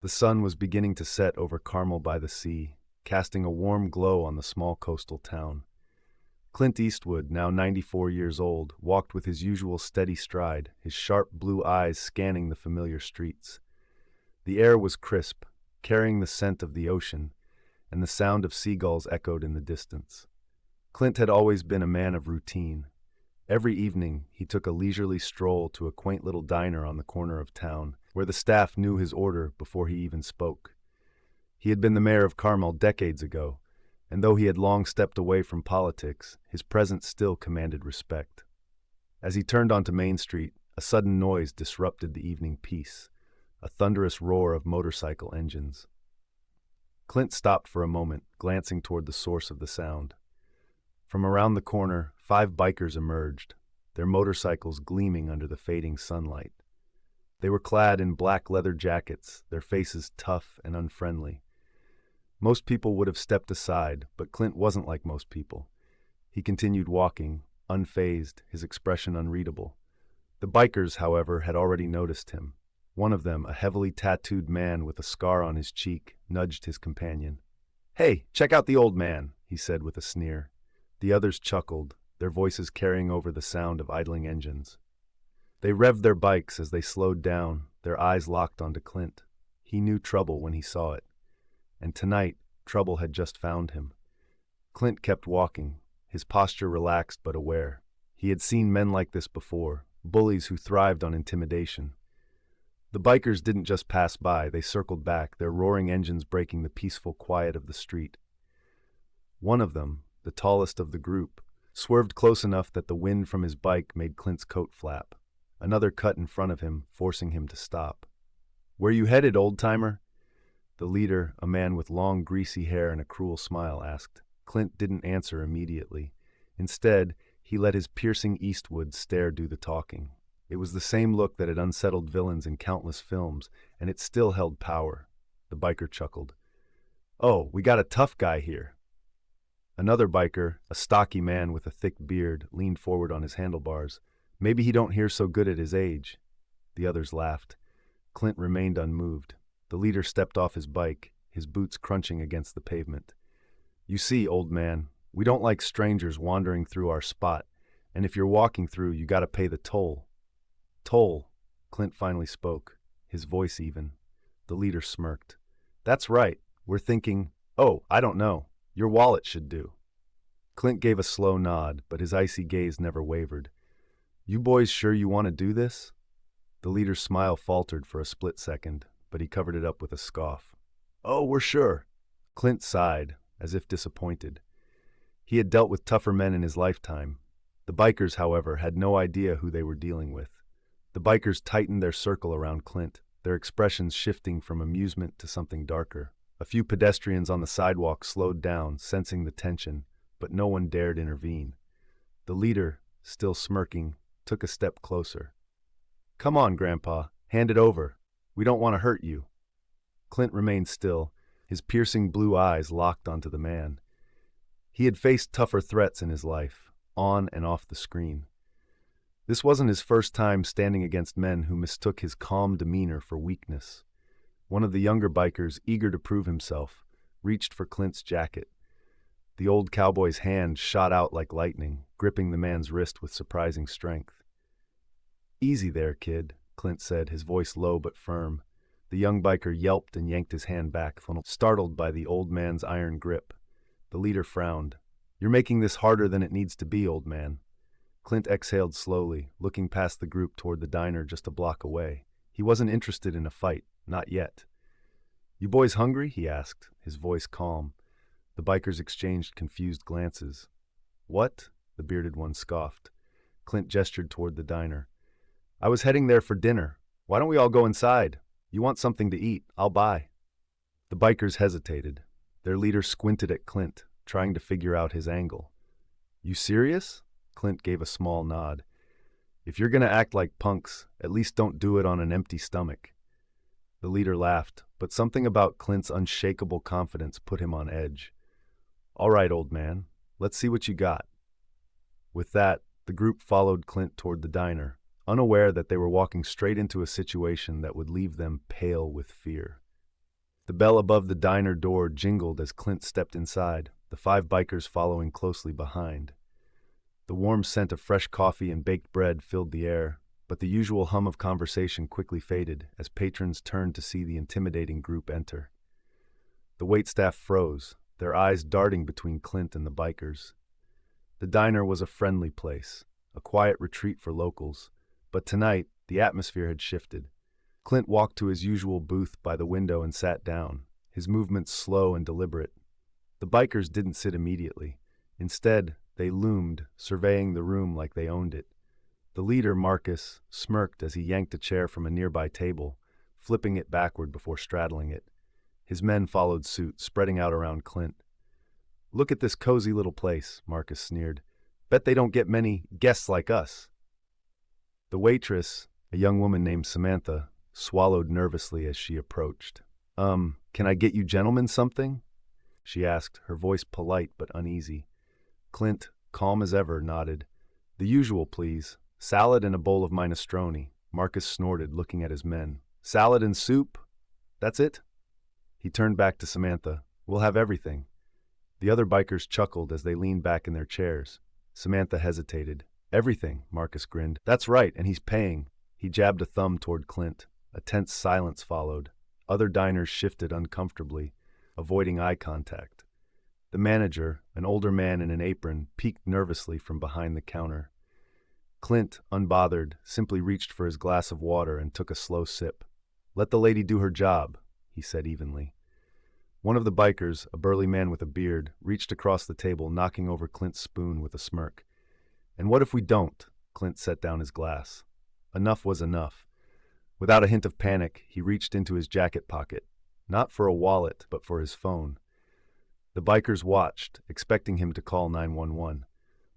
The sun was beginning to set over Carmel by the sea, casting a warm glow on the small coastal town. Clint Eastwood, now 94 years old, walked with his usual steady stride, his sharp blue eyes scanning the familiar streets. The air was crisp, carrying the scent of the ocean, and the sound of seagulls echoed in the distance. Clint had always been a man of routine. Every evening, he took a leisurely stroll to a quaint little diner on the corner of town, where the staff knew his order before he even spoke. He had been the mayor of Carmel decades ago, and though he had long stepped away from politics, his presence still commanded respect. As he turned onto Main Street, a sudden noise disrupted the evening peace, a thunderous roar of motorcycle engines. Clint stopped for a moment, glancing toward the source of the sound. From around the corner, 5 bikers emerged, their motorcycles gleaming under the fading sunlight. They were clad in black leather jackets, their faces tough and unfriendly. Most people would have stepped aside, but Clint wasn't like most people. He continued walking, unfazed, his expression unreadable. The bikers, however, had already noticed him. One of them, a heavily tattooed man with a scar on his cheek, nudged his companion. "Hey, check out the old man," he said with a sneer. The others chuckled, their voices carrying over the sound of idling engines. They revved their bikes as they slowed down, their eyes locked onto Clint. He knew trouble when he saw it. And tonight, trouble had just found him. Clint kept walking, his posture relaxed but aware. He had seen men like this before, bullies who thrived on intimidation. The bikers didn't just pass by, they circled back, their roaring engines breaking the peaceful quiet of the street. One of them, the tallest of the group, swerved close enough that the wind from his bike made Clint's coat flap. Another cut in front of him, forcing him to stop. "Where you headed, old-timer?" The leader, a man with long, greasy hair and a cruel smile, asked. Clint didn't answer immediately. Instead, he let his piercing Eastwood stare do the talking. It was the same look that had unsettled villains in countless films, and it still held power. The biker chuckled. "Oh, we got a tough guy here." Another biker, a stocky man with a thick beard, leaned forward on his handlebars. "Maybe he don't hear so good at his age." The others laughed. Clint remained unmoved. The leader stepped off his bike, his boots crunching against the pavement. "You see, old man, we don't like strangers wandering through our spot, and if you're walking through, you gotta pay the toll." "Toll," Clint finally spoke, his voice even. The leader smirked. "That's right, we're thinking, oh, I don't know, your wallet should do." Clint gave a slow nod, but his icy gaze never wavered. "You boys sure you want to do this?" The leader's smile faltered for a split second, but he covered it up with a scoff. "Oh, we're sure." Clint sighed, as if disappointed. He had dealt with tougher men in his lifetime. The bikers, however, had no idea who they were dealing with. The bikers tightened their circle around Clint, their expressions shifting from amusement to something darker. A few pedestrians on the sidewalk slowed down, sensing the tension, but no one dared intervene. The leader, still smirking, took a step closer. "Come on, Grandpa, hand it over. We don't want to hurt you." Clint remained still, his piercing blue eyes locked onto the man. He had faced tougher threats in his life, on and off the screen. This wasn't his first time standing against men who mistook his calm demeanor for weakness. One of the younger bikers, eager to prove himself, reached for Clint's jacket. The old cowboy's hand shot out like lightning, gripping the man's wrist with surprising strength. "Easy there, kid," Clint said, his voice low but firm. The young biker yelped and yanked his hand back, startled by the old man's iron grip. The leader frowned. "You're making this harder than it needs to be, old man." Clint exhaled slowly, looking past the group toward the diner just a block away. He wasn't interested in a fight, not yet. "You boys hungry?" he asked, his voice calm. The bikers exchanged confused glances. "What?" the bearded one scoffed. Clint gestured toward the diner. "I was heading there for dinner. Why don't we all go inside? You want something to eat, I'll buy." The bikers hesitated. Their leader squinted at Clint, trying to figure out his angle. "You serious?" Clint gave a small nod. "If you're gonna act like punks, at least don't do it on an empty stomach." The leader laughed, but something about Clint's unshakable confidence put him on edge. "All right, old man, let's see what you got." With that, the group followed Clint toward the diner, unaware that they were walking straight into a situation that would leave them pale with fear. The bell above the diner door jingled as Clint stepped inside, the 5 bikers following closely behind. The warm scent of fresh coffee and baked bread filled the air, but the usual hum of conversation quickly faded as patrons turned to see the intimidating group enter. The waitstaff froze, their eyes darting between Clint and the bikers. The diner was a friendly place, a quiet retreat for locals, but tonight the atmosphere had shifted. Clint walked to his usual booth by the window and sat down, his movements slow and deliberate. The bikers didn't sit immediately. Instead, they loomed, surveying the room like they owned it. The leader, Marcus, smirked as he yanked a chair from a nearby table, flipping it backward before straddling it. His men followed suit, spreading out around Clint. "Look at this cozy little place," Marcus sneered. "Bet they don't get many guests like us." The waitress, a young woman named Samantha, swallowed nervously as she approached. Can I get you gentlemen something?" she asked, her voice polite but uneasy. Clint, calm as ever, nodded. "The usual, please. Salad and a bowl of minestrone." Marcus snorted, looking at his men. "Salad and soup? That's it?" He turned back to Samantha. "We'll have everything." The other bikers chuckled as they leaned back in their chairs. Samantha hesitated. "Everything," Marcus grinned. "That's right, and he's paying." He jabbed a thumb toward Clint. A tense silence followed. Other diners shifted uncomfortably, avoiding eye contact. The manager, an older man in an apron, peeked nervously from behind the counter. Clint, unbothered, simply reached for his glass of water and took a slow sip. "Let the lady do her job," he said evenly. One of the bikers, a burly man with a beard, reached across the table, knocking over Clint's spoon with a smirk. "And what if we don't?" Clint set down his glass. Enough was enough. Without a hint of panic, he reached into his jacket pocket, not for a wallet, but for his phone. The bikers watched, expecting him to call 911.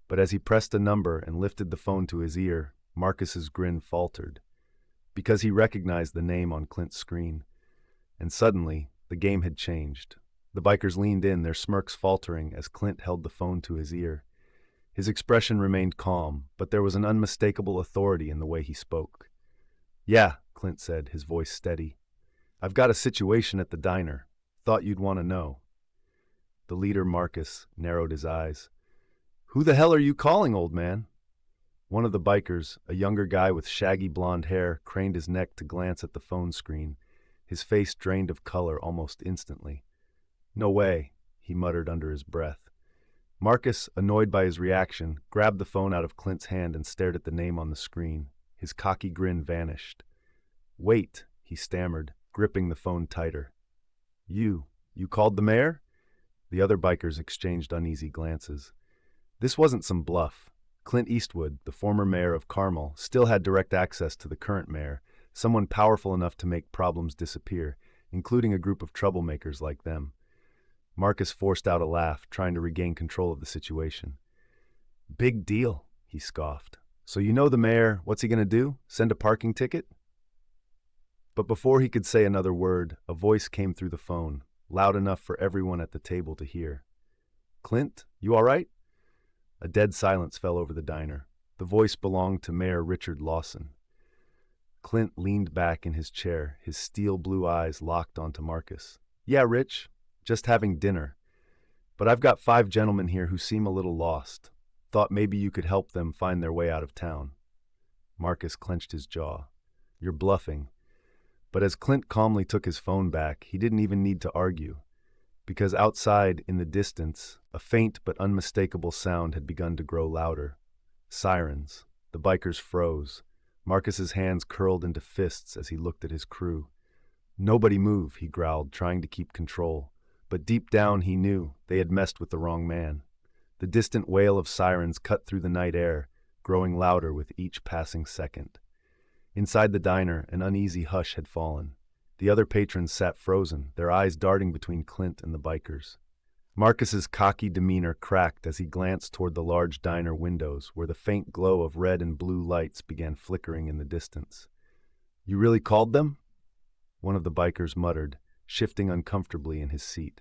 But as he pressed a number and lifted the phone to his ear, Marcus's grin faltered, because he recognized the name on Clint's screen. And suddenly, the game had changed. The bikers leaned in, their smirks faltering as Clint held the phone to his ear. His expression remained calm, but there was an unmistakable authority in the way he spoke. "Yeah," Clint said, his voice steady. "I've got a situation at the diner. Thought you'd want to know." The leader, Marcus, narrowed his eyes. "Who the hell are you calling, old man?" One of the bikers, a younger guy with shaggy blonde hair, craned his neck to glance at the phone screen. His face drained of color almost instantly. "No way," he muttered under his breath. Marcus, annoyed by his reaction, grabbed the phone out of Clint's hand and stared at the name on the screen. His cocky grin vanished. "Wait," he stammered, gripping the phone tighter. You called the mayor?" The other bikers exchanged uneasy glances. This wasn't some bluff. Clint Eastwood, the former mayor of Carmel, still had direct access to the current mayor, someone powerful enough to make problems disappear, including a group of troublemakers like them. Marcus forced out a laugh, trying to regain control of the situation. "Big deal," he scoffed. "So you know the mayor, what's he going to do? Send a parking ticket?" But before he could say another word, a voice came through the phone, loud enough for everyone at the table to hear. "Clint, you all right?" A dead silence fell over the diner. The voice belonged to Mayor Richard Lawson. Clint leaned back in his chair, his steel blue eyes locked onto Marcus. "Yeah, Rich, just having dinner. But I've got 5 gentlemen here who seem a little lost. Thought maybe you could help them find their way out of town." Marcus clenched his jaw. "You're bluffing." But as Clint calmly took his phone back, he didn't even need to argue. Because outside, in the distance, a faint but unmistakable sound had begun to grow louder. Sirens. The bikers froze. Marcus's hands curled into fists as he looked at his crew. "Nobody move," he growled, trying to keep control. But deep down he knew they had messed with the wrong man. The distant wail of sirens cut through the night air, growing louder with each passing second. Inside the diner, an uneasy hush had fallen. The other patrons sat frozen, their eyes darting between Clint and the bikers. Marcus's cocky demeanor cracked as he glanced toward the large diner windows, where the faint glow of red and blue lights began flickering in the distance. "You really called them?" One of the bikers muttered, shifting uncomfortably in his seat.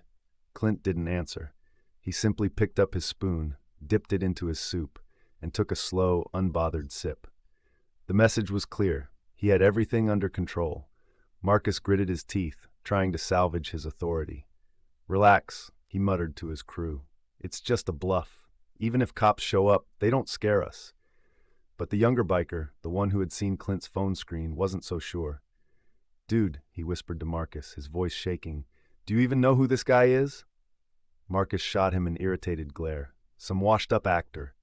Clint didn't answer. He simply picked up his spoon, dipped it into his soup, and took a slow, unbothered sip. The message was clear. He had everything under control. Marcus gritted his teeth, trying to salvage his authority. "Relax," he muttered to his crew. "It's just a bluff. Even if cops show up, they don't scare us." But the younger biker, the one who had seen Clint's phone screen, wasn't so sure. "Dude," he whispered to Marcus, his voice shaking, "do you even know who this guy is?" Marcus shot him an irritated glare. "Some washed-up actor."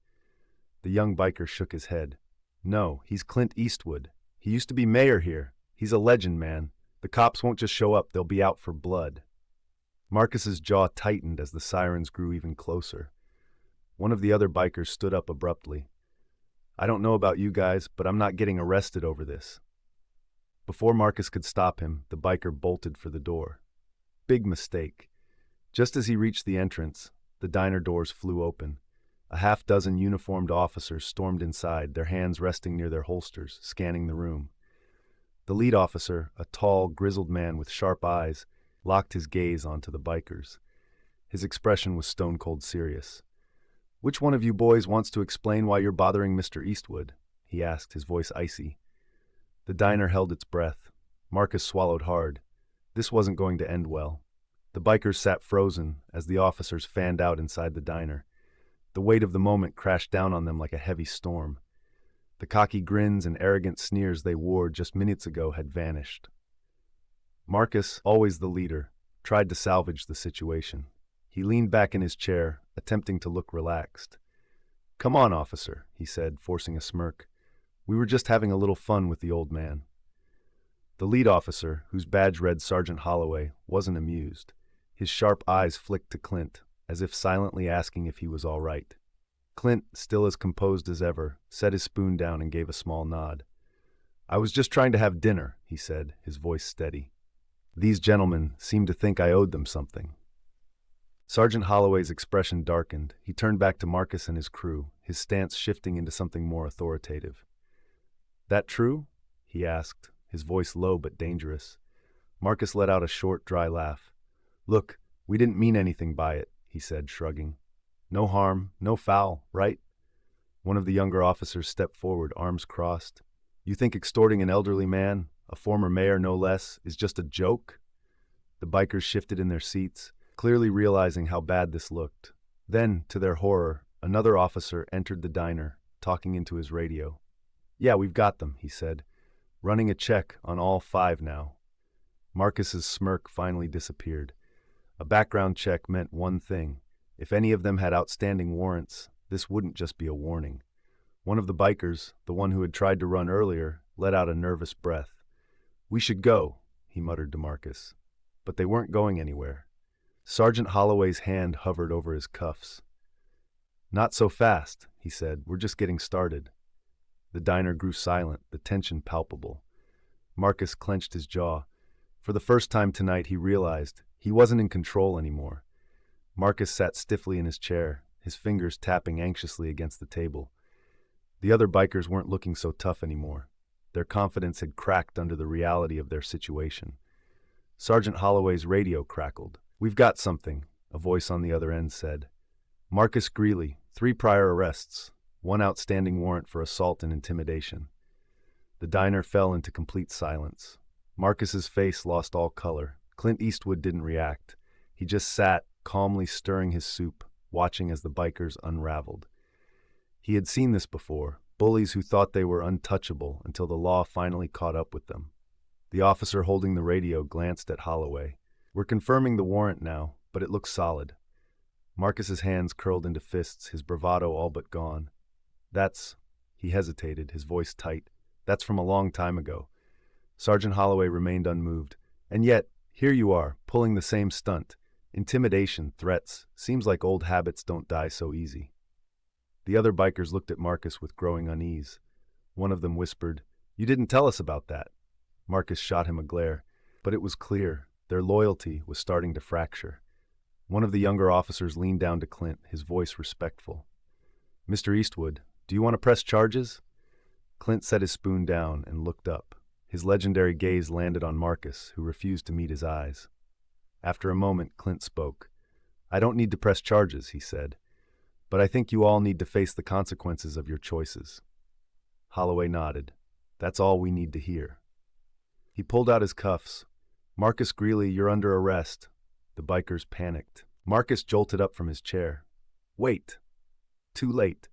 The young biker shook his head. "No, he's Clint Eastwood. He used to be mayor here. He's a legend, man. The cops won't just show up, they'll be out for blood." Marcus's jaw tightened as the sirens grew even closer. One of the other bikers stood up abruptly. "I don't know about you guys, but I'm not getting arrested over this." Before Marcus could stop him, the biker bolted for the door. Big mistake. Just as he reached the entrance, the diner doors flew open. A half-dozen uniformed officers stormed inside, their hands resting near their holsters, scanning the room. The lead officer, a tall, grizzled man with sharp eyes, locked his gaze onto the bikers. His expression was stone-cold serious. "Which one of you boys wants to explain why you're bothering Mr. Eastwood?" he asked, his voice icy. The diner held its breath. Marcus swallowed hard. This wasn't going to end well. The bikers sat frozen as the officers fanned out inside the diner. The weight of the moment crashed down on them like a heavy storm. The cocky grins and arrogant sneers they wore just minutes ago had vanished. Marcus, always the leader, tried to salvage the situation. He leaned back in his chair, attempting to look relaxed. "Come on, officer," he said, forcing a smirk. "We were just having a little fun with the old man." The lead officer, whose badge read Sergeant Holloway, wasn't amused. His sharp eyes flicked to Clint, as if silently asking if he was all right. Clint, still as composed as ever, set his spoon down and gave a small nod. "I was just trying to have dinner," he said, his voice steady. "These gentlemen seemed to think I owed them something." Sergeant Holloway's expression darkened. He turned back to Marcus and his crew, his stance shifting into something more authoritative. "That true?" he asked, his voice low but dangerous. Marcus let out a short, dry laugh. "Look, we didn't mean anything by it," he said, shrugging. "No harm, no foul, right?" One of the younger officers stepped forward, arms crossed. "You think extorting an elderly man, a former mayor no less, is just a joke?" The bikers shifted in their seats, clearly realizing how bad this looked. Then, to their horror, another officer entered the diner, talking into his radio. "Yeah, we've got them," he said. "Running a check on all 5 now." Marcus's smirk finally disappeared. A background check meant one thing. If any of them had outstanding warrants, this wouldn't just be a warning. One of the bikers, the one who had tried to run earlier, let out a nervous breath. "We should go," he muttered to Marcus. But they weren't going anywhere. Sergeant Holloway's hand hovered over his cuffs. "Not so fast," he said. "We're just getting started." The diner grew silent, the tension palpable. Marcus clenched his jaw. For the first time tonight, he realized he wasn't in control anymore. Marcus sat stiffly in his chair, his fingers tapping anxiously against the table. The other bikers weren't looking so tough anymore. Their confidence had cracked under the reality of their situation. Sergeant Holloway's radio crackled. "We've got something," a voice on the other end said. "Marcus Greeley, 3 prior arrests, 1 outstanding warrant for assault and intimidation." The diner fell into complete silence. Marcus's face lost all color. Clint Eastwood didn't react. He just sat, calmly stirring his soup, watching as the bikers unraveled. He had seen this before, bullies who thought they were untouchable until the law finally caught up with them. The officer holding the radio glanced at Holloway. "We're confirming the warrant now, but it looks solid." Marcus's hands curled into fists, his bravado all but gone. "That's—" he hesitated, his voice tight. "That's from a long time ago." Sergeant Holloway remained unmoved. "And yet, here you are, pulling the same stunt. Intimidation, threats, seems like old habits don't die so easy." The other bikers looked at Marcus with growing unease. One of them whispered, "You didn't tell us about that." Marcus shot him a glare, but it was clear. Their loyalty was starting to fracture. One of the younger officers leaned down to Clint, his voice respectful. "Mr. Eastwood, do you want to press charges?" Clint set his spoon down and looked up. His legendary gaze landed on Marcus, who refused to meet his eyes. After a moment, Clint spoke. "I don't need to press charges," he said, "but I think you all need to face the consequences of your choices." Holloway nodded. "That's all we need to hear." He pulled out his cuffs. "Marcus Greeley, you're under arrest." The bikers panicked. Marcus jolted up from his chair. "Wait." Too late.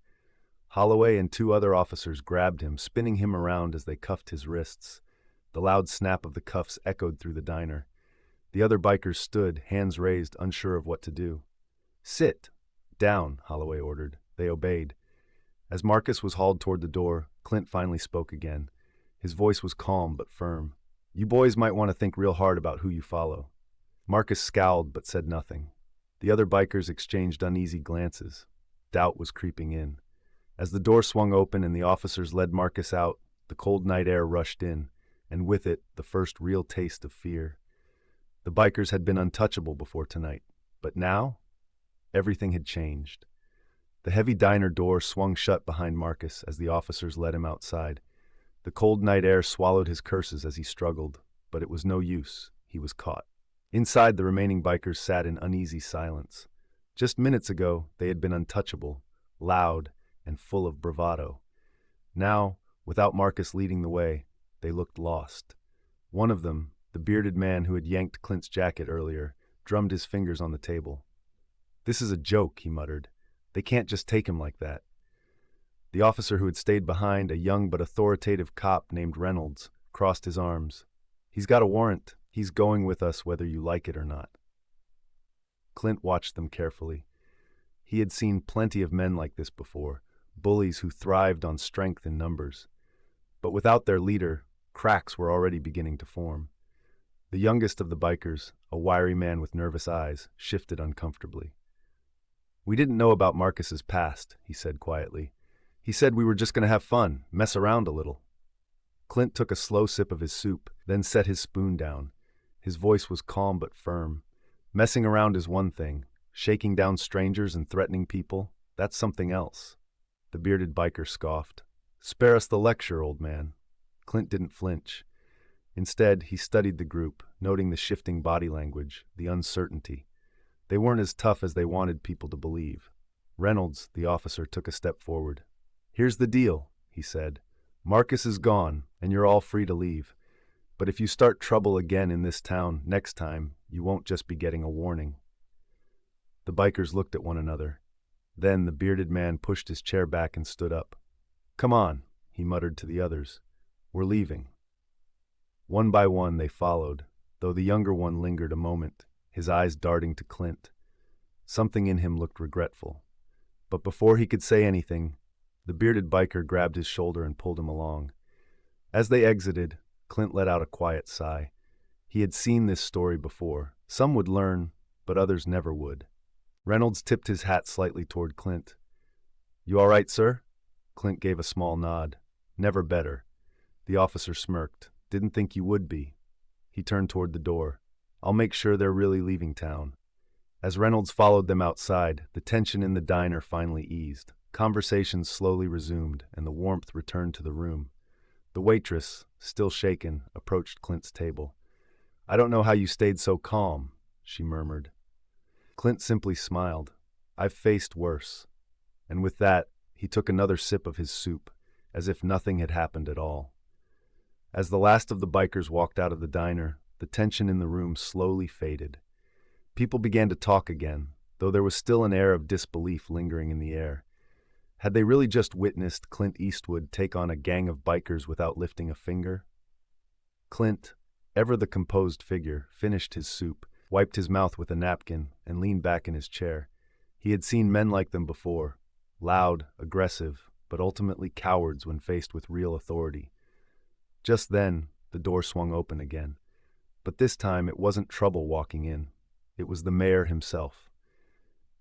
Holloway and two other officers grabbed him, spinning him around as they cuffed his wrists. The loud snap of the cuffs echoed through the diner. The other bikers stood, hands raised, unsure of what to do. "Sit down," Holloway ordered. They obeyed. As Marcus was hauled toward the door, Clint finally spoke again. His voice was calm but firm. "You boys might want to think real hard about who you follow." Marcus scowled but said nothing. The other bikers exchanged uneasy glances. Doubt was creeping in. As the door swung open and the officers led Marcus out, the cold night air rushed in, and with it, the first real taste of fear. The bikers had been untouchable before tonight, but now, everything had changed. The heavy diner door swung shut behind Marcus as the officers led him outside. The cold night air swallowed his curses as he struggled, but it was no use. He was caught. Inside, the remaining bikers sat in uneasy silence. Just minutes ago, they had been untouchable, loud, and full of bravado. Now, without Marcus leading the way, they looked lost. One of them, the bearded man who had yanked Clint's jacket earlier, drummed his fingers on the table. "This is a joke," he muttered. "They can't just take him like that." The officer who had stayed behind, a young but authoritative cop named Reynolds, crossed his arms. "He's got a warrant. He's going with us whether you like it or not." Clint watched them carefully. He had seen plenty of men like this before, bullies who thrived on strength in numbers. But without their leader, cracks were already beginning to form. The youngest of the bikers, a wiry man with nervous eyes, shifted uncomfortably. "We didn't know about Marcus's past," he said quietly. "He said we were just going to have fun, mess around a little." Clint took a slow sip of his soup, then set his spoon down. His voice was calm but firm. "Messing around is one thing. Shaking down strangers and threatening people, that's something else." The bearded biker scoffed. "Spare us the lecture, old man." Clint didn't flinch. Instead, he studied the group, noting the shifting body language, the uncertainty. They weren't as tough as they wanted people to believe. Reynolds, the officer, took a step forward. "Here's the deal," he said. "Marcus is gone, and you're all free to leave. But if you start trouble again in this town next time, you won't just be getting a warning." The bikers looked at one another. Then the bearded man pushed his chair back and stood up. "Come on," he muttered to the others. "We're leaving." One by one they followed, though the younger one lingered a moment, his eyes darting to Clint. Something in him looked regretful. But before he could say anything, the bearded biker grabbed his shoulder and pulled him along. As they exited, Clint let out a quiet sigh. He had seen this story before. Some would learn, but others never would. Reynolds tipped his hat slightly toward Clint. "You all right, sir?" Clint gave a small nod. "Never better." The officer smirked. "Didn't think you would be." He turned toward the door. "I'll make sure they're really leaving town." As Reynolds followed them outside, the tension in the diner finally eased. Conversations slowly resumed, and the warmth returned to the room. The waitress, still shaken, approached Clint's table. "I don't know how you stayed so calm," she murmured. Clint simply smiled. "I've faced worse." And with that, he took another sip of his soup, as if nothing had happened at all. As the last of the bikers walked out of the diner, the tension in the room slowly faded. People began to talk again, though there was still an air of disbelief lingering in the air. Had they really just witnessed Clint Eastwood take on a gang of bikers without lifting a finger? Clint, ever the composed figure, finished his soup, wiped his mouth with a napkin, and leaned back in his chair. He had seen men like them before, loud, aggressive, but ultimately cowards when faced with real authority. Just then, the door swung open again. But this time it wasn't trouble walking in. It was the mayor himself.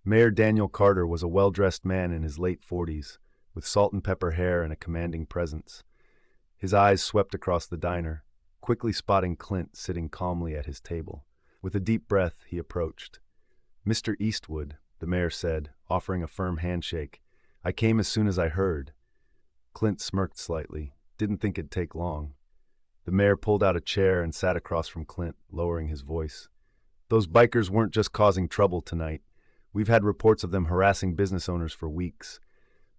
Mayor Daniel Carter was a well-dressed man in his late 40s, with salt and pepper hair and a commanding presence. His eyes swept across the diner, quickly spotting Clint sitting calmly at his table. With a deep breath, he approached. "Mr. Eastwood," the mayor said, offering a firm handshake. "I came as soon as I heard." Clint smirked slightly. Didn't think it'd take long. The mayor pulled out a chair and sat across from Clint, lowering his voice. "Those bikers weren't just causing trouble tonight. We've had reports of them harassing business owners for weeks.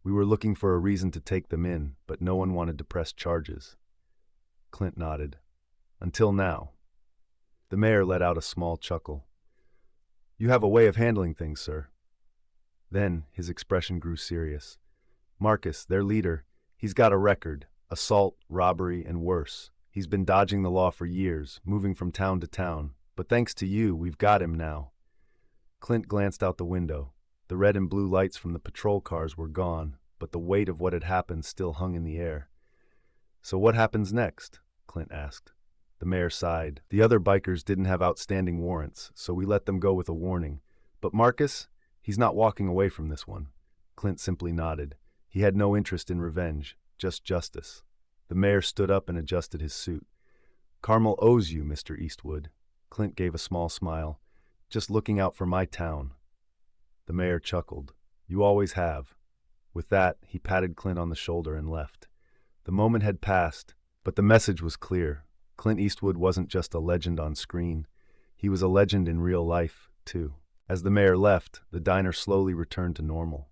We were looking for a reason to take them in, but no one wanted to press charges." Clint nodded. "Until now." The mayor let out a small chuckle. You have a way of handling things, sir. Then his expression grew serious. Marcus, their leader, he's got a record: assault, robbery, and worse. He's been dodging the law for years, moving from town to town. But thanks to you, we've got him now. Clint glanced out the window. The red and blue lights from the patrol cars were gone, but the weight of what had happened still hung in the air. So what happens next? Clint asked. The mayor sighed. The other bikers didn't have outstanding warrants, so we let them go with a warning. But Marcus, he's not walking away from this one. Clint simply nodded. He had no interest in revenge, just justice. The mayor stood up and adjusted his suit. Carmel owes you, Mr. Eastwood. Clint gave a small smile. Just looking out for my town. The mayor chuckled. You always have. With that, he patted Clint on the shoulder and left. The moment had passed, but the message was clear. Clint Eastwood wasn't just a legend on screen. He was a legend in real life, too. As the mayor left, the diner slowly returned to normal.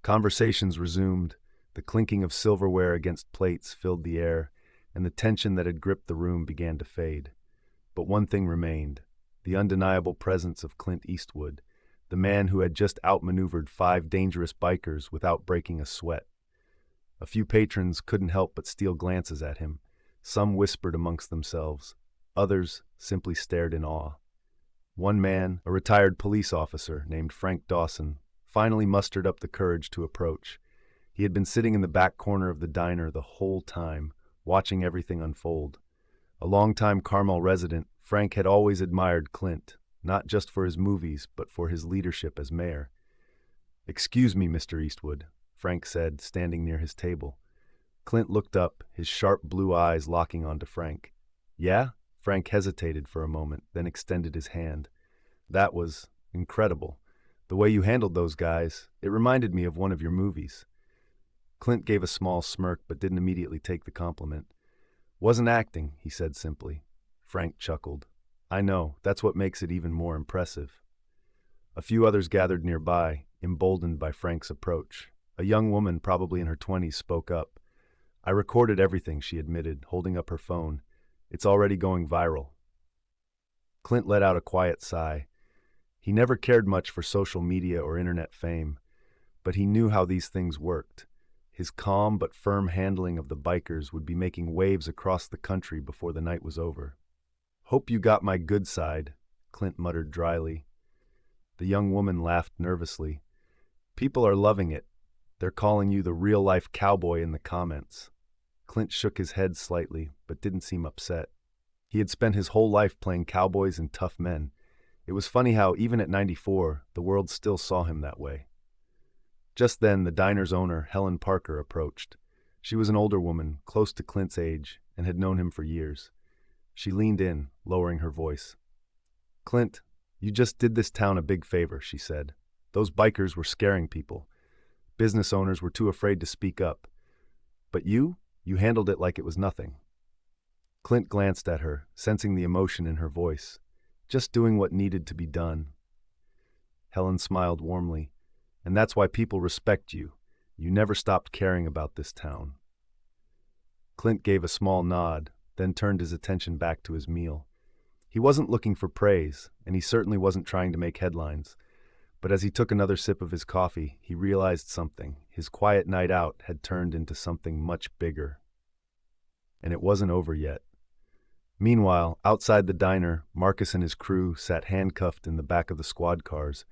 Conversations resumed. The clinking of silverware against plates filled the air, and the tension that had gripped the room began to fade. But one thing remained: the undeniable presence of Clint Eastwood, the man who had just outmaneuvered 5 dangerous bikers without breaking a sweat. A few patrons couldn't help but steal glances at him. Some whispered amongst themselves. Others simply stared in awe. One man, a retired police officer named Frank Dawson, finally mustered up the courage to approach. He had been sitting in the back corner of the diner the whole time, watching everything unfold. A longtime Carmel resident, Frank had always admired Clint, not just for his movies, but for his leadership as mayor. "Excuse me, Mr. Eastwood," Frank said, standing near his table. Clint looked up, his sharp blue eyes locking onto Frank. "Yeah?" Frank hesitated for a moment, then extended his hand. "That was incredible. The way you handled those guys, it reminded me of one of your movies." Clint gave a small smirk but didn't immediately take the compliment. "Wasn't acting," he said simply. Frank chuckled. "I know, that's what makes it even more impressive." A few others gathered nearby, emboldened by Frank's approach. A young woman, probably in her 20s, spoke up. "I recorded everything," she admitted, holding up her phone. "It's already going viral." Clint let out a quiet sigh. He never cared much for social media or internet fame, but he knew how these things worked. His calm but firm handling of the bikers would be making waves across the country before the night was over. "Hope you got my good side," Clint muttered dryly. The young woman laughed nervously. "People are loving it. They're calling you the real-life cowboy in the comments." Clint shook his head slightly, but didn't seem upset. He had spent his whole life playing cowboys and tough men. It was funny how, even at 94, the world still saw him that way. Just then, the diner's owner, Helen Parker, approached. She was an older woman, close to Clint's age, and had known him for years. She leaned in, lowering her voice. "Clint, you just did this town a big favor," she said. "Those bikers were scaring people. Business owners were too afraid to speak up. But you handled it like it was nothing." Clint glanced at her, sensing the emotion in her voice. "Just doing what needed to be done." Helen smiled warmly. "And that's why people respect you. You never stopped caring about this town." Clint gave a small nod, then turned his attention back to his meal. He wasn't looking for praise, and he certainly wasn't trying to make headlines. But as he took another sip of his coffee, he realized something. His quiet night out had turned into something much bigger. And it wasn't over yet. Meanwhile, outside the diner, Marcus and his crew sat handcuffed in the back of the squad cars,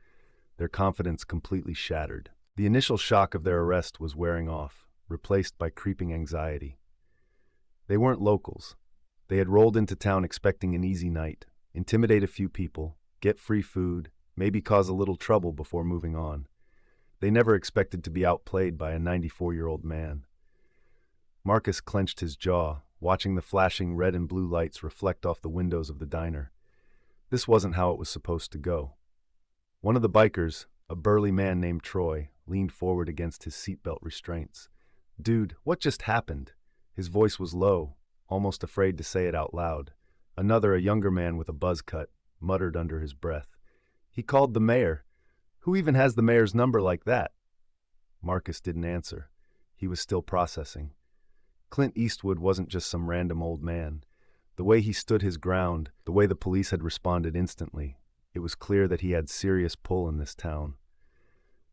their confidence completely shattered. The initial shock of their arrest was wearing off, replaced by creeping anxiety. They weren't locals. They had rolled into town expecting an easy night, intimidate a few people, get free food, maybe cause a little trouble before moving on. They never expected to be outplayed by a 94-year-old man. Marcus clenched his jaw, watching the flashing red and blue lights reflect off the windows of the diner. This wasn't how it was supposed to go. One of the bikers, a burly man named Troy, leaned forward against his seatbelt restraints. "Dude, what just happened?" His voice was low, almost afraid to say it out loud. Another, a younger man with a buzz cut, muttered under his breath. "He called the mayor. Who even has the mayor's number like that?" Marcus didn't answer. He was still processing. Clint Eastwood wasn't just some random old man. The way he stood his ground, the way the police had responded instantly, it was clear that he had serious pull in this town.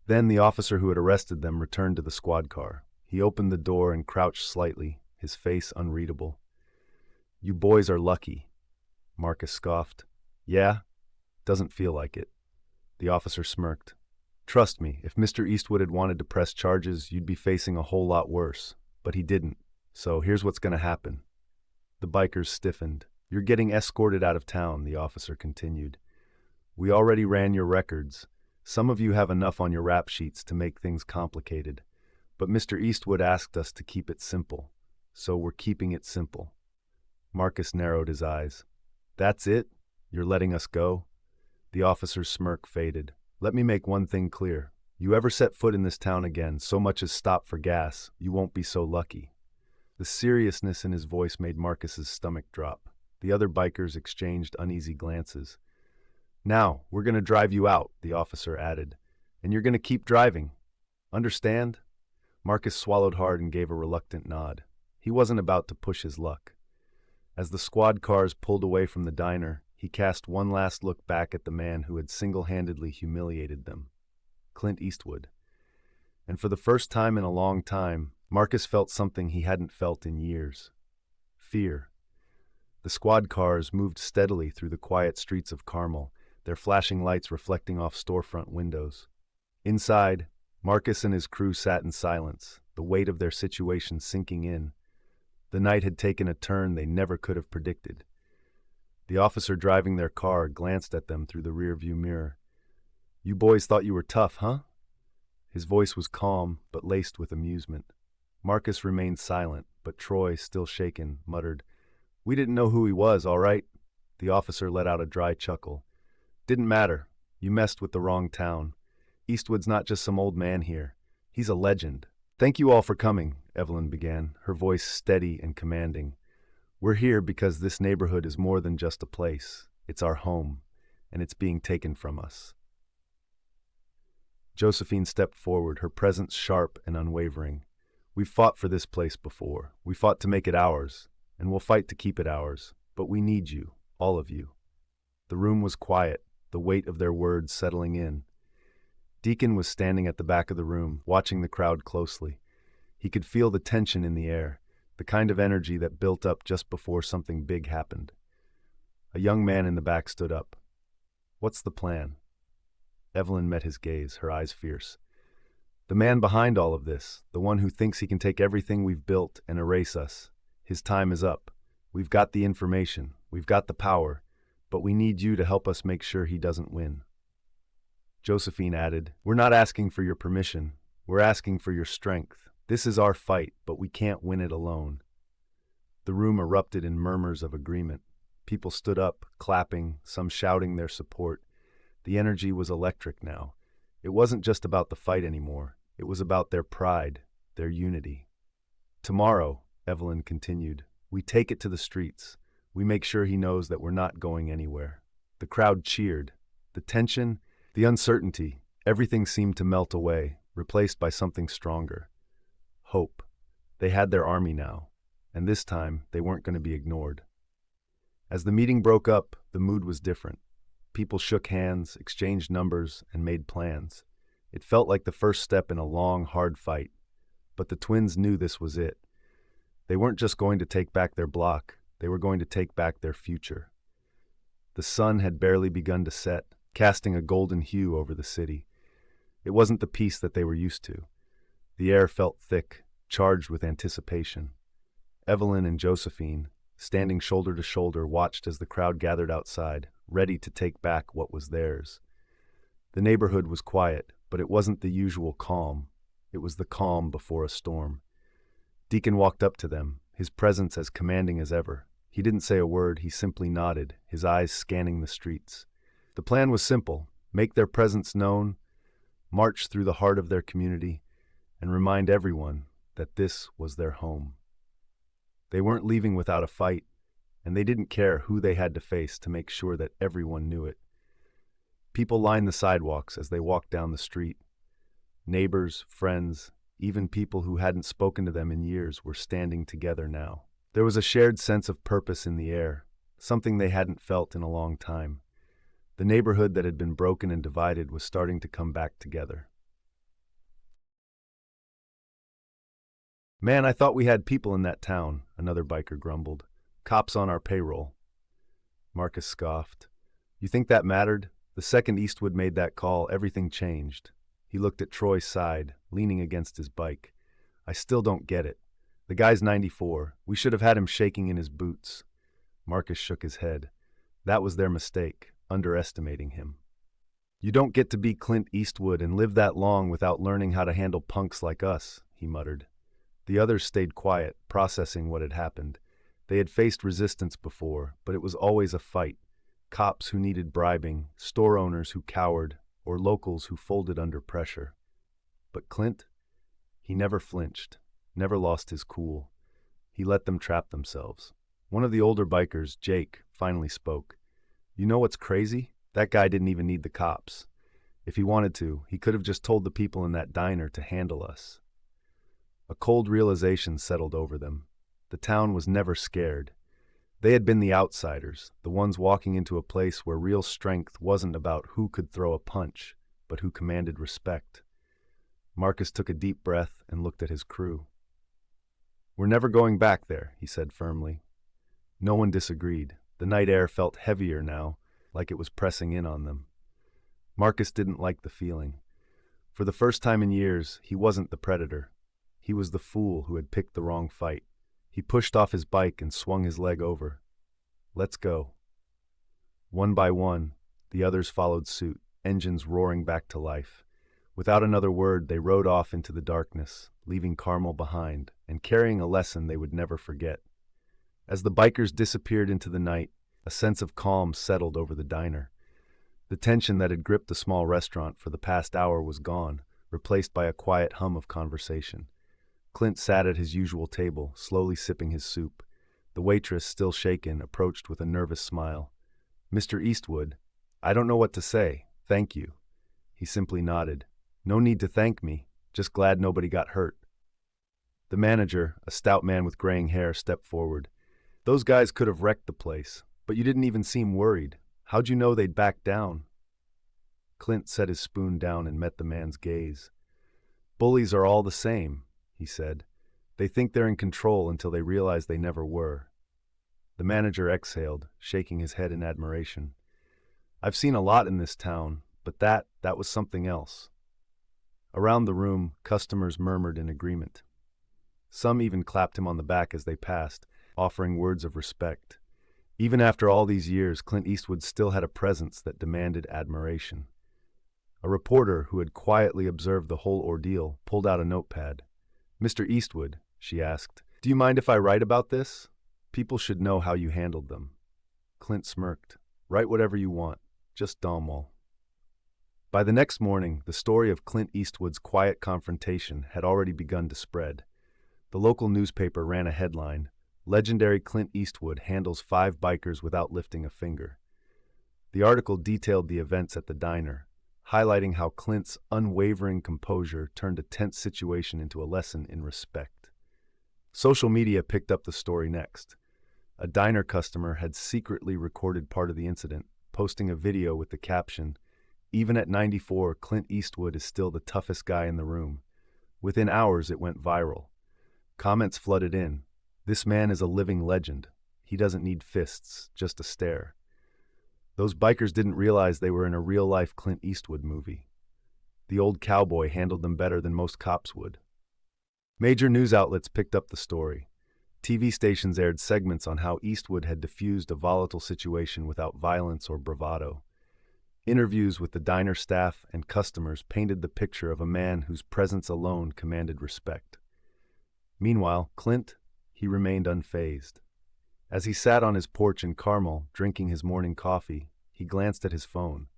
Then the officer who had arrested them returned to the squad car. He opened the door and crouched slightly, his face unreadable. "You boys are lucky," Marcus scoffed. "Yeah? Doesn't feel like it." The officer smirked. "Trust me, if Mr. Eastwood had wanted to press charges, you'd be facing a whole lot worse. But he didn't. So here's what's going to happen." The bikers stiffened. "You're getting escorted out of town," the officer continued. "We already ran your records. Some of you have enough on your rap sheets to make things complicated. But Mr. Eastwood asked us to keep it simple. So we're keeping it simple." Marcus narrowed his eyes. "That's it? You're letting us go?" The officer's smirk faded. "Let me make one thing clear. You ever set foot in this town again, so much as stop for gas, you won't be so lucky." The seriousness in his voice made Marcus's stomach drop. The other bikers exchanged uneasy glances. "Now, we're going to drive you out," the officer added. "And you're going to keep driving. Understand?" Marcus swallowed hard and gave a reluctant nod. He wasn't about to push his luck. As the squad cars pulled away from the diner, he cast one last look back at the man who had single-handedly humiliated them, Clint Eastwood. And for the first time in a long time, Marcus felt something he hadn't felt in years. Fear. The squad cars moved steadily through the quiet streets of Carmel, their flashing lights reflecting off storefront windows. Inside, Marcus and his crew sat in silence, the weight of their situation sinking in. The night had taken a turn they never could have predicted. The officer driving their car glanced at them through the rearview mirror. "You boys thought you were tough, huh?" His voice was calm, but laced with amusement. Marcus remained silent, but Troy, still shaken, muttered, "We didn't know who he was, all right." The officer let out a dry chuckle. "Didn't matter. You messed with the wrong town. Eastwood's not just some old man here. He's a legend." "Thank you all for coming," Evelyn began, her voice steady and commanding. "We're here because this neighborhood is more than just a place. It's our home, and it's being taken from us." Josephine stepped forward, her presence sharp and unwavering. "We've fought for this place before. We fought to make it ours, and we'll fight to keep it ours. But we need you, all of you." The room was quiet, the weight of their words settling in. Deacon was standing at the back of the room, watching the crowd closely. He could feel the tension in the air, the kind of energy that built up just before something big happened. A young man in the back stood up. "What's the plan?" Evelyn met his gaze, her eyes fierce. "The man behind all of this, the one who thinks he can take everything we've built and erase us. His time is up. We've got the information, we've got the power, but we need you to help us make sure he doesn't win." Josephine added, "We're not asking for your permission. We're asking for your strength. This is our fight, but we can't win it alone." The room erupted in murmurs of agreement. People stood up, clapping, some shouting their support. The energy was electric now. It wasn't just about the fight anymore. It was about their pride, their unity. "Tomorrow," Evelyn continued, "we take it to the streets. We make sure he knows that we're not going anywhere." The crowd cheered. The tension, the uncertainty, everything seemed to melt away, replaced by something stronger. Hope. They had their army now, and this time they weren't going to be ignored. As the meeting broke up, the mood was different. People shook hands, exchanged numbers, and made plans. It felt like the first step in a long, hard fight. But the twins knew this was it. They weren't just going to take back their block, they were going to take back their future. The sun had barely begun to set, casting a golden hue over the city. It wasn't the peace that they were used to. The air felt thick, charged with anticipation. Evelyn and Josephine, standing shoulder to shoulder, watched as the crowd gathered outside, ready to take back what was theirs. The neighborhood was quiet, but it wasn't the usual calm. It was the calm before a storm. Deacon walked up to them, his presence as commanding as ever. He didn't say a word, he simply nodded, his eyes scanning the streets. The plan was simple: make their presence known, march through the heart of their community, and remind everyone that this was their home. They weren't leaving without a fight, and they didn't care who they had to face to make sure that everyone knew it. People lined the sidewalks as they walked down the street. Neighbors, friends, even people who hadn't spoken to them in years were standing together now. There was a shared sense of purpose in the air, something they hadn't felt in a long time. The neighborhood that had been broken and divided was starting to come back together. "Man, I thought we had people in that town," another biker grumbled. "Cops on our payroll." Marcus scoffed. "You think that mattered? The second Eastwood made that call, everything changed." He looked at Troy's side, leaning against his bike. "I still don't get it. The guy's 94. We should have had him shaking in his boots." Marcus shook his head. That was their mistake, underestimating him. "You don't get to be Clint Eastwood and live that long without learning how to handle punks like us," he muttered. The others stayed quiet, processing what had happened. They had faced resistance before, but it was always a fight. Cops who needed bribing, store owners who cowered, or locals who folded under pressure. But Clint? He never flinched, never lost his cool. He let them trap themselves. One of the older bikers, Jake, finally spoke. "You know what's crazy? That guy didn't even need the cops. If he wanted to, he could have just told the people in that diner to handle us." A cold realization settled over them. The town was never scared. They had been the outsiders, the ones walking into a place where real strength wasn't about who could throw a punch, but who commanded respect. Marcus took a deep breath and looked at his crew. "We're never going back there," he said firmly. No one disagreed. The night air felt heavier now, like it was pressing in on them. Marcus didn't like the feeling. For the first time in years, he wasn't the predator. He was the fool who had picked the wrong fight. He pushed off his bike and swung his leg over. "Let's go." One by one, the others followed suit, engines roaring back to life. Without another word, they rode off into the darkness, leaving Carmel behind, and carrying a lesson they would never forget. As the bikers disappeared into the night, a sense of calm settled over the diner. The tension that had gripped the small restaurant for the past hour was gone, replaced by a quiet hum of conversation. Clint sat at his usual table, slowly sipping his soup. The waitress, still shaken, approached with a nervous smile. "Mr. Eastwood, I don't know what to say. Thank you." He simply nodded. "No need to thank me. Just glad nobody got hurt." The manager, a stout man with graying hair, stepped forward. "Those guys could have wrecked the place, but you didn't even seem worried. How'd you know they'd back down?" Clint set his spoon down and met the man's gaze. "Bullies are all the same," he said. "They think they're in control until they realize they never were." The manager exhaled, shaking his head in admiration. "I've seen a lot in this town, but that was something else." Around the room, customers murmured in agreement. Some even clapped him on the back as they passed, offering words of respect. Even after all these years, Clint Eastwood still had a presence that demanded admiration. A reporter who had quietly observed the whole ordeal pulled out a notepad. "Mr. Eastwood," she asked, "do you mind if I write about this? People should know how you handled them." Clint smirked. "Write whatever you want. Just Domwall." By the next morning, the story of Clint Eastwood's quiet confrontation had already begun to spread. The local newspaper ran a headline, "Legendary Clint Eastwood handles 5 bikers without lifting a finger." The article detailed the events at the diner, highlighting how Clint's unwavering composure turned a tense situation into a lesson in respect. Social media picked up the story next. A diner customer had secretly recorded part of the incident, posting a video with the caption, "Even at 94, Clint Eastwood is still the toughest guy in the room." Within hours, it went viral. Comments flooded in. "This man is a living legend. He doesn't need fists, just a stare." Those bikers didn't realize they were in a real-life Clint Eastwood movie. The old cowboy handled them better than most cops would. Major news outlets picked up the story. TV stations aired segments on how Eastwood had diffused a volatile situation without violence or bravado. Interviews with the diner staff and customers painted the picture of a man whose presence alone commanded respect. Meanwhile, Clint, he remained unfazed. As he sat on his porch in Carmel, drinking his morning coffee, he glanced at his phone.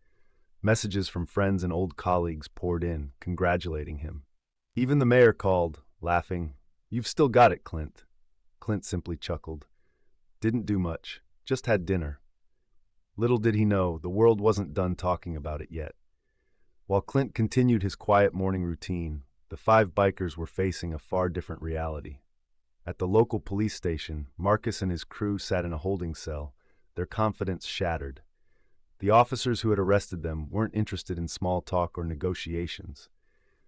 Messages from friends and old colleagues poured in, congratulating him. Even the mayor called, laughing, "You've still got it, Clint." Clint simply chuckled. "Didn't do much, just had dinner." Little did he know, the world wasn't done talking about it yet. While Clint continued his quiet morning routine, the 5 bikers were facing a far different reality. At the local police station, Marcus and his crew sat in a holding cell, their confidence shattered. The officers who had arrested them weren't interested in small talk or negotiations.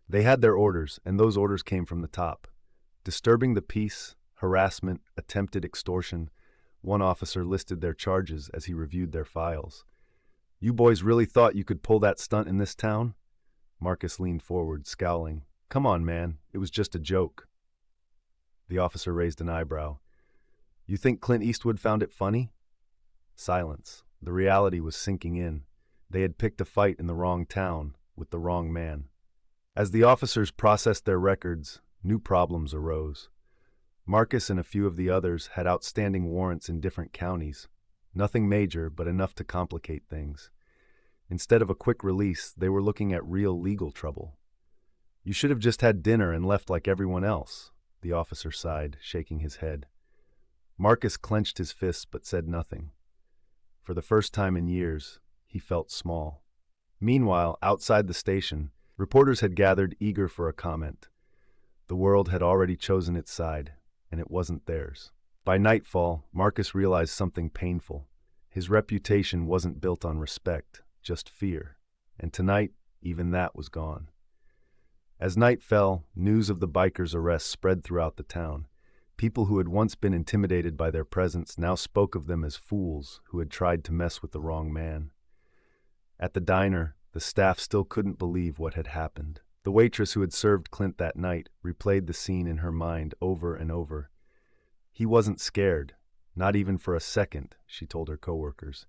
They had their orders, and those orders came from the top. Disturbing the peace, harassment, attempted extortion. One officer listed their charges as he reviewed their files. "You boys really thought you could pull that stunt in this town?" Marcus leaned forward, scowling. "Come on, man, it was just a joke." The officer raised an eyebrow. "You think Clint Eastwood found it funny?" Silence. The reality was sinking in. They had picked a fight in the wrong town, with the wrong man. As the officers processed their records, new problems arose. Marcus and a few of the others had outstanding warrants in different counties. Nothing major, but enough to complicate things. Instead of a quick release, they were looking at real legal trouble. "You should have just had dinner and left like everyone else," the officer sighed, shaking his head. Marcus clenched his fists but said nothing. For the first time in years, he felt small. Meanwhile, outside the station, reporters had gathered, eager for a comment. The world had already chosen its side, and it wasn't theirs. By nightfall, Marcus realized something painful. His reputation wasn't built on respect, just fear. And tonight, even that was gone. As night fell, news of the bikers' arrest spread throughout the town. People who had once been intimidated by their presence now spoke of them as fools who had tried to mess with the wrong man. At the diner, the staff still couldn't believe what had happened. The waitress who had served Clint that night replayed the scene in her mind over and over. "He wasn't scared, not even for a second," she told her coworkers.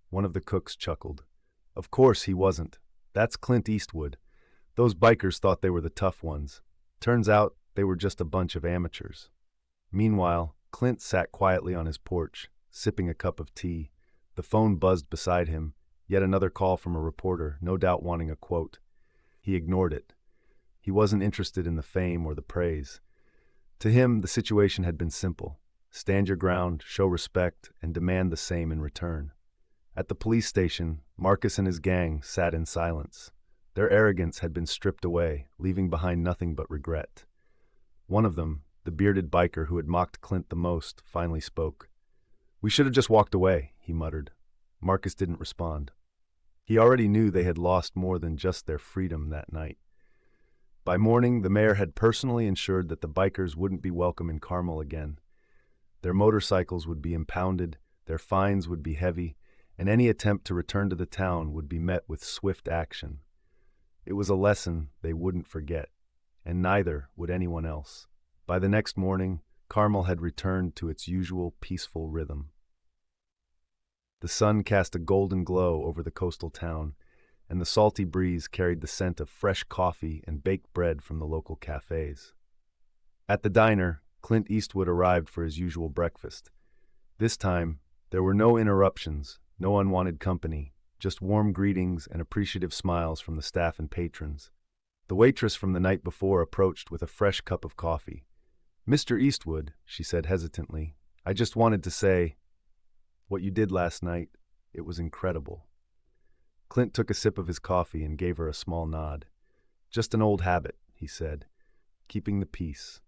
One of the cooks chuckled. "Of course he wasn't. That's Clint Eastwood. Those bikers thought they were the tough ones. Turns out they were just a bunch of amateurs." Meanwhile, Clint sat quietly on his porch, sipping a cup of tea. The phone buzzed beside him, yet another call from a reporter, no doubt wanting a quote. He ignored it. He wasn't interested in the fame or the praise. To him, the situation had been simple. Stand your ground, show respect, and demand the same in return. At the police station, Marcus and his gang sat in silence. Their arrogance had been stripped away, leaving behind nothing but regret. One of them, the bearded biker who had mocked Clint the most, finally spoke. "We should have just walked away," he muttered. Marcus didn't respond. He already knew they had lost more than just their freedom that night. By morning, the mayor had personally ensured that the bikers wouldn't be welcome in Carmel again. Their motorcycles would be impounded, their fines would be heavy, and any attempt to return to the town would be met with swift action. It was a lesson they wouldn't forget, and neither would anyone else. By the next morning, Carmel had returned to its usual peaceful rhythm. The sun cast a golden glow over the coastal town, and the salty breeze carried the scent of fresh coffee and baked bread from the local cafes. At the diner, Clint Eastwood arrived for his usual breakfast. This time, there were no interruptions, no unwanted company, just warm greetings and appreciative smiles from the staff and patrons. The waitress from the night before approached with a fresh cup of coffee. "Mr. Eastwood," she said hesitantly, "I just wanted to say, what you did last night, it was incredible." Clint took a sip of his coffee and gave her a small nod. "Just an old habit," he said, "keeping the peace."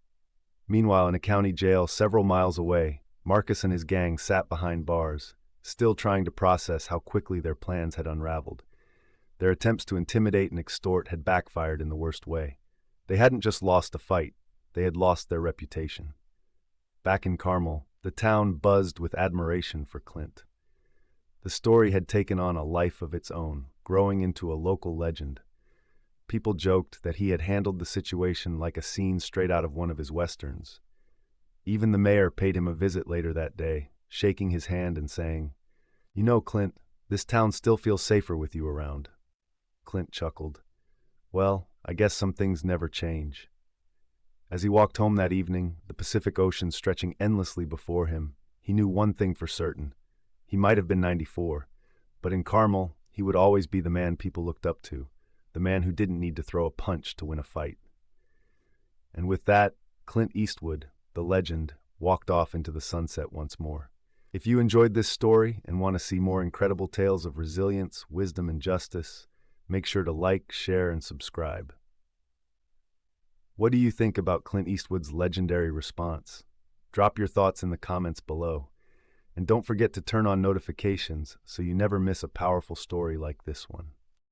Meanwhile, in a county jail several miles away, Marcus and his gang sat behind bars, still trying to process how quickly their plans had unraveled. Their attempts to intimidate and extort had backfired in the worst way. They hadn't just lost a fight, they had lost their reputation. Back in Carmel, the town buzzed with admiration for Clint. The story had taken on a life of its own, growing into a local legend. People joked that he had handled the situation like a scene straight out of one of his westerns. Even the mayor paid him a visit later that day, shaking his hand and saying, "You know, Clint, this town still feels safer with you around." Clint chuckled. "Well, I guess some things never change." As he walked home that evening, the Pacific Ocean stretching endlessly before him, he knew one thing for certain. He might have been 94, but in Carmel, he would always be the man people looked up to, the man who didn't need to throw a punch to win a fight. And with that, Clint Eastwood, the legend, walked off into the sunset once more. If you enjoyed this story and want to see more incredible tales of resilience, wisdom, and justice, make sure to like, share, and subscribe. What do you think about Clint Eastwood's legendary response? Drop your thoughts in the comments below. And don't forget to turn on notifications so you never miss a powerful story like this one.